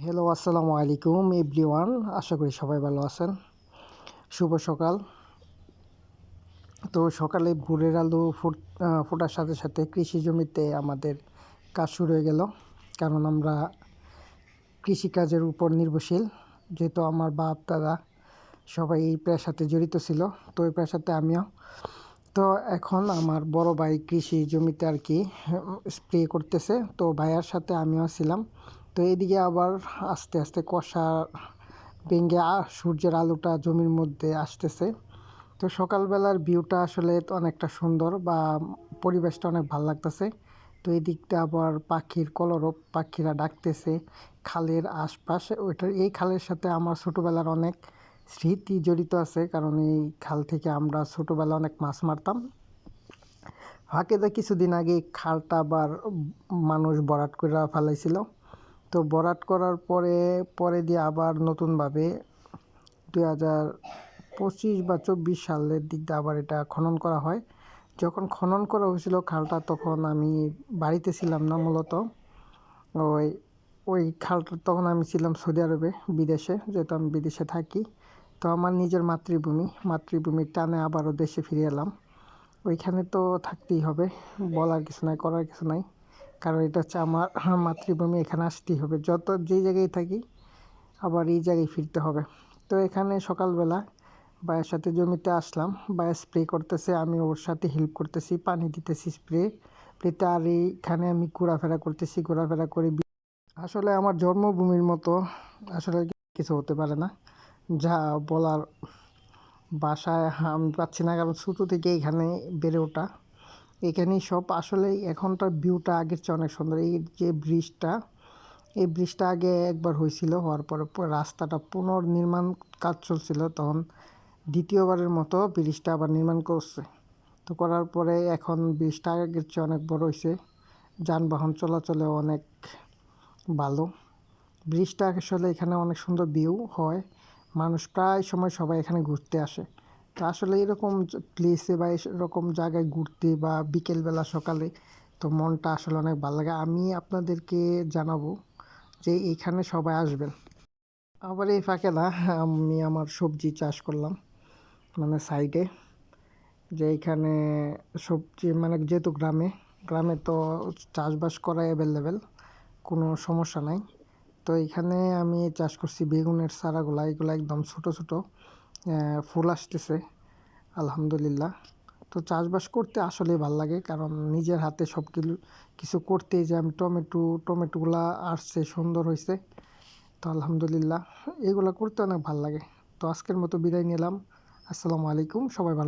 Hello, আসসালামু আলাইকুম everyone. আশা করি সবাই ভালো আছেন। শুভ সকাল। তো সকালে ভোরের আলো ফোটার সাথে সাথে কৃষি জমিতে আমাদের কাজ শুরু হয়ে গেল। কারণ আমরা কৃষিকাজের উপর নির্ভরশীল। যেহেতু আমার বাপ দাদা সবাই এই পেশাতে জড়িত ছিল, তো এই পেশাতে আমিও। তো এখন আমার বড় ভাই কৃষি জমিতে আর কি স্প্রে করতেছে, তো ভাইয়ার সাথে আমিও ছিলাম। তো এদিকে আবার আস্তে আস্তে কষা ভেঙে সূর্যের আলোটা জমির মধ্যে আসতেছে। তো সকালবেলার ভিউটা আসলে তো অনেকটা সুন্দর, বা পরিবেশটা অনেক ভালো লাগতেছে। তো এই দিকটা আবার পাখির কলরব, পাখিরা ডাকতেছে খালের আশপাশে। এই খালের সাথে আমার ছোটোবেলার অনেক স্মৃতি জড়িত আছে, কারণ এই খাল থেকে আমরা ছোটোবেলা অনেক মাছ মারতাম। ফাঁকেতে কিছুদিন আগে খালটা আবার মানুষ ভরাট করে ফেলাইছিল। তো ভরাট করার পরে দিয়ে আবার নতুনভাবে 2025 বা 24 সালের দিক দিয়ে আবার এটা খনন করা হয়। যখন খনন করা হয়েছিল খালটা, তখন আমি বাড়িতে ছিলাম না মূলত। ওই ওই খালটা তখন আমি ছিলাম সৌদি আরবে, বিদেশে, যেহেতু আমি বিদেশে থাকি। তো আমার নিজের মাতৃভূমির টানে আবারও দেশে ফিরে এলাম। ওইখানে তো থাকতেই হবে, বলার কিছু নাই, করার কিছু নাই। কারণ এটা হচ্ছে আমার মাতৃভূমি, এখানে আসতেই হবে। যেই জায়গায় থাকি আবার এই জায়গায় ফিরতে হবে। তো এখানে সকালবেলা ভাইয়ের সাথে জমিতে আসলাম। ভাইয়া স্প্রে করতেছে, আমি ওর সাথে হেল্প করতেছি, পানি দিতেছি স্প্রেতে। আর এইখানে আমি ঘোরাফেরা করতেছি, ঘোরাফেরা করে আসলে আমার জন্মভূমির মতো আসলে কিছু হতে পারে না, যা বলার বাসায় আমি পাচ্ছি না। কারণ ছোটো থেকে এখানে বেড়ে ওঠা, এখানেই সব। আসলে এখনটার ভিউটা আগের চেয়ে অনেক সুন্দর। এই ব্রিজটা আগে একবার হয়েছিল, হওয়ার পরে রাস্তাটা পুনর্নির্মাণ কাজ চলছিল, তখন দ্বিতীয়বারের মতো ব্রিজটা আবার নির্মাণ করছে। তো করার পরে এখন ব্রিজটা আগের চেয়ে অনেক বড় হয়েছে, যানবাহন চলাচলে অনেক ভালো। ব্রিজটা আসলে এখানে অনেক সুন্দর ভিউ হয়, মানুষ প্রায় সময় সবাই এখানে ঘুরতে আসে। তো আসলে এরকম প্লেসে বা এরকম জায়গায় ঘুরতে বা বিকেলবেলা সকালে, তো মনটা আসলে অনেক ভালো লাগে। আমি আপনাদেরকে জানাবো যে এখানে সবাই আসবেন। আবার এই ফাঁকে না, আমি আমার সবজি চাষ করলাম, মানে সাইডে, যে এখানে সবজি, মানে যেহেতু গ্রামে তো চাষবাস করা অ্যাভেলেবেল, কোনো সমস্যা নাই। তো এখানে আমি চাষ করছি বেগুনের চারাগুলা, এগুলো একদম ছোট ছোট ফুল আসতেছে, আলহামদুলিল্লাহ। তো চাষবাস করতে আসলেই ভালো লাগে, কারণ নিজের হাতে সব কিছু করতে, যে আমি টমেটোগুলা আসছে, সুন্দর হয়েছে। তো আলহামদুলিল্লাহ, এগুলো করতে অনেক ভালো লাগে। তো আজকের মতো বিদায় নিলাম। আসসালামু আলাইকুম, সবাই ভালো।